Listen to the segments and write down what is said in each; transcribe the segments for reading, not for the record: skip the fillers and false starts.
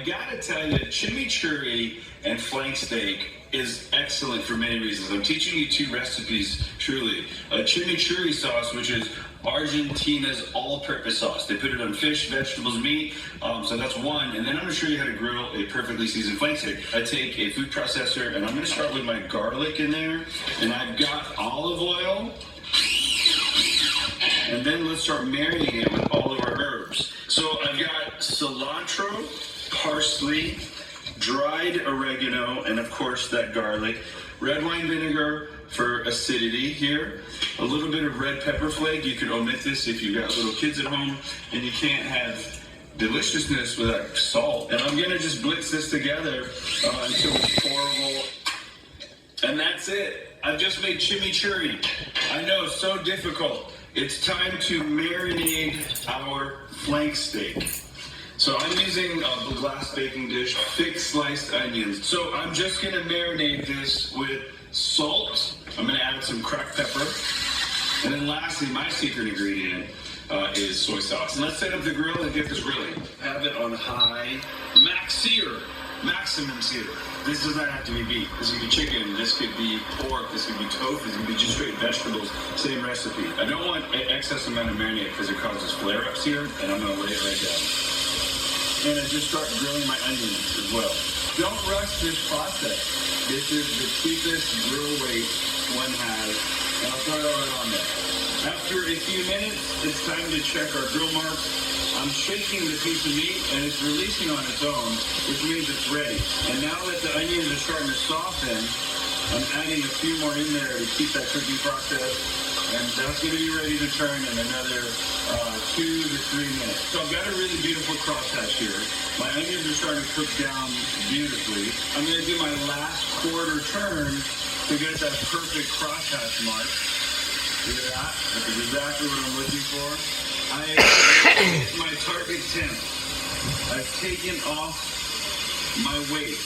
I gotta tell you, chimichurri and flank steak is excellent for many reasons. I'm teaching you two recipes, truly. A chimichurri sauce, which is Argentina's all-purpose sauce. They put it on fish, vegetables, meat, so that's one. And then I'm gonna show you how to grill a perfectly seasoned flank steak. I take a food processor, and I'm gonna start with my garlic in there, and I've got olive oil, and then let's start marinating it with all of our herbs. So I've got cilantro, parsley, dried oregano, and of course that garlic, red wine vinegar for acidity here, a little bit of red pepper flake. You can omit this if you've got little kids at home and you can't have deliciousness without salt. And I'm gonna just blitz this together until it's pourable. And that's it. I've just made chimichurri. I know, so difficult. It's time to marinate our flank steak. So I'm using a glass baking dish, thick sliced onions. So I'm just gonna marinate this with salt. I'm gonna add some cracked pepper. And then lastly, my secret ingredient is soy sauce. And let's set up the grill and get this grilling. Have it on high, maximum sear. This does not have to be beef. This could be chicken, this could be pork, this could be tofu, this could be just straight vegetables, same recipe. I don't want an excess amount of marinade because it causes flare-ups here, and I'm gonna lay it right down. And I just start grilling my onions as well. Don't rush this process. This is the cheapest grill weight one has, and I'll throw it right on there. After a few minutes, it's time to check our grill marks. I'm shaking the piece of meat, and it's releasing on its own, which means it's ready. And now that the onions are starting to soften, I'm adding a few more in there to keep that cooking process, and that's going to be ready to turn in another 2 to 3 minutes. So I've got a really beautiful crosshatch here. My onions are starting to cook down beautifully. I'm going to do my last quarter turn to get that perfect crosshatch mark. Look at that. That's exactly what I'm looking for. I hit my target temp. I've taken off my weight.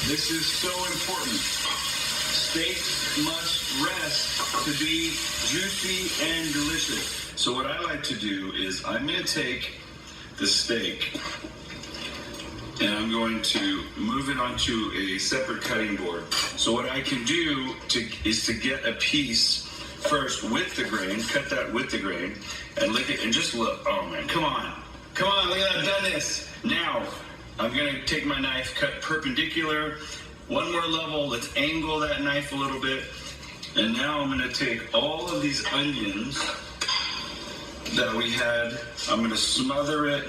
This is so important. Steaks must rest to be juicy and delicious. So what I like to do is I'm going to take the steak and I'm going to move it onto a separate cutting board. So what I can do is to get a piece first with the grain, cut that with the grain, and lick it, and just look. Oh man, come on, look at I've done this. Now, I'm gonna take my knife, cut perpendicular, one more level, let's angle that knife a little bit, and now I'm gonna take all of these onions that we had, I'm gonna smother it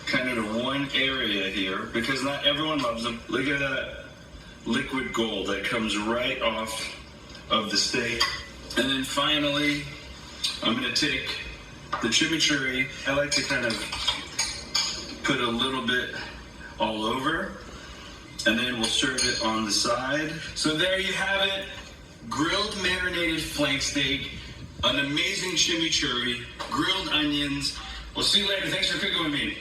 kind of to one area here, because not everyone loves them. Look at that liquid gold that comes right off of the steak. And then finally, I'm gonna take the chimichurri. I like to kind of put a little bit all over, and then we'll serve it on the side. So there you have it, grilled marinated flank steak, an amazing chimichurri, grilled onions. We'll see you later. Thanks for cooking with me.